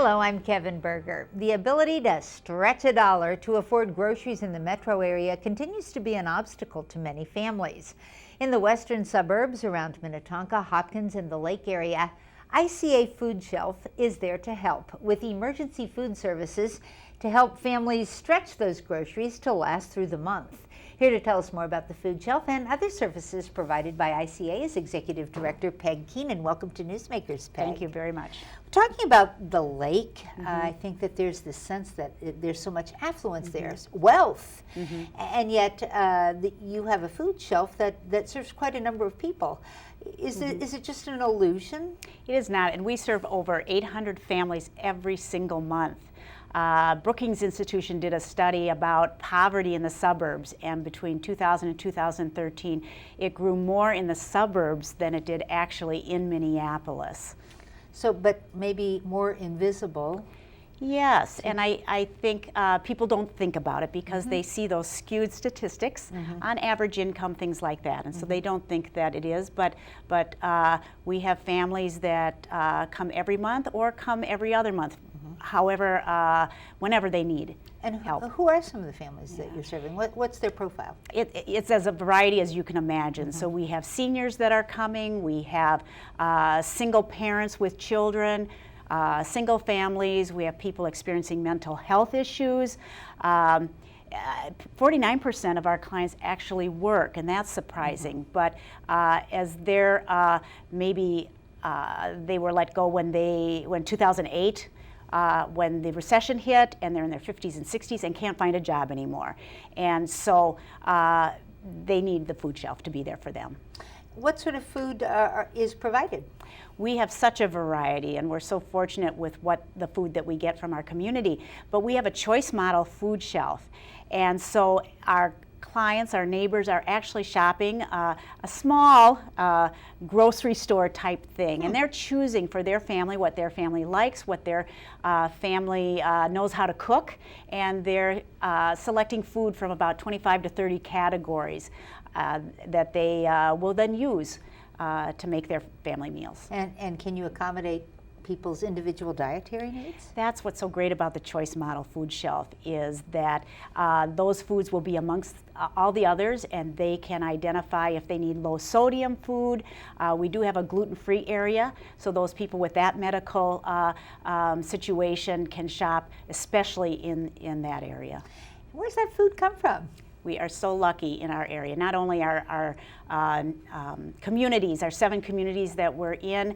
Hello, I'm Kevin Berger. The ability to stretch a dollar to afford groceries in the metro area continues to be an obstacle to many families. In the western suburbs around Minnetonka, Hopkins, and the lake area, ICA Food Shelf is there to help with emergency food services to help families stretch those groceries to last through the month. Here to tell us more about the Food Shelf and other services provided by ICA is Executive Director Peg Keenan. Welcome to Newsmakers, Peg. Thank you very much. Talking about the lake, I think that there's this sense that there's so much affluence there, wealth, and yet you have a food shelf that serves quite a number of people. Is it just an illusion? It is not, and we serve over 800 families every single month. Brookings Institution did a study about poverty in the suburbs, and between 2000 and 2013, it grew more in the suburbs than it did actually in Minneapolis. So, but maybe more invisible. Yes, and I think people don't think about it because they see those skewed statistics on average income, things like that, and so they don't think that it is, but we have families that come every month or come every other month, however, whenever they need help. Who are some of the families that you're serving? What's their profile? It's as a variety as you can imagine. So we have seniors that are coming, we have single parents with children, single families, we have people experiencing mental health issues. 49% of our clients actually work, and that's surprising, but as they're maybe they were let go when 2008, when the recession hit, and they're in their 50s and 60s and can't find a job anymore. And so they need the food shelf to be there for them. What sort of food is provided? We have such a variety, and we're so fortunate with the food that we get from our community. But we have a choice model food shelf. And so our clients, our neighbors, are actually shopping a small grocery store type thing, and they're choosing for their family what their family likes, what their family knows how to cook, and they're selecting food from about 25 to 30 categories that they will then use to make their family meals. And can you accommodate people's individual dietary needs? That's what's so great about the choice model food shelf, is that those foods will be amongst all the others, and they can identify if they need low sodium food. We do have a gluten-free area, so those people with that medical situation can shop, especially in that area. Where's that food come from? We are so lucky in our area. Not only our communities, our 7 communities that we're in,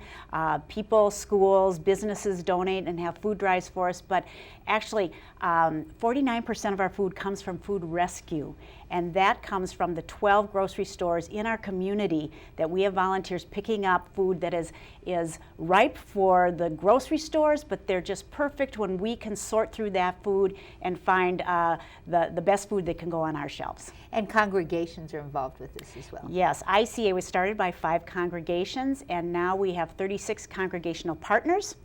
people, schools, businesses donate and have food drives for us, but actually 49% of our food comes from food rescue, and that comes from the 12 grocery stores in our community that we have volunteers picking up food that is ripe for the grocery stores, but they're just perfect when we can sort through that food and find the best food that can go on our shelves. And congregations are involved with this as well. Yes, ICA was started by 5 congregations, and now we have 36 congregational partners,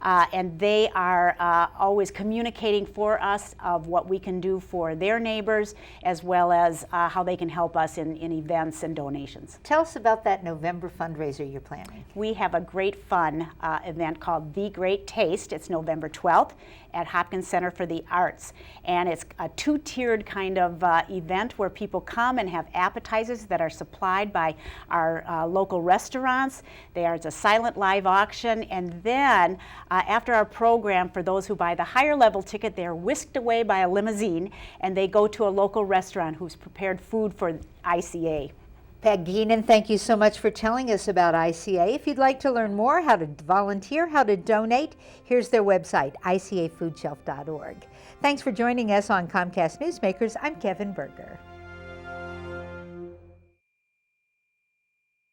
and they are always communicating for us of what we can do for their neighbors, as well as how they can help us in events and donations. Tell us about that November fundraiser you're planning. We have a great fun event called The Great Taste. It's November 12th at Hopkins Center for the Arts, and it's a 2-tiered kind of event where people come and have appetizers that are supplied by our local restaurants. It's a silent live auction, and then after our program, for those who buy the higher level ticket, they're whisked away by a limousine, and they go to a local restaurant who's prepared food for ICA. Peg Keenan, thank you so much for telling us about ICA. If you'd like to learn more, how to volunteer, how to donate, here's their website, ICAFoodShelfedit.org. Thanks for joining us on Comcast Newsmakers. I'm Kevin Berger.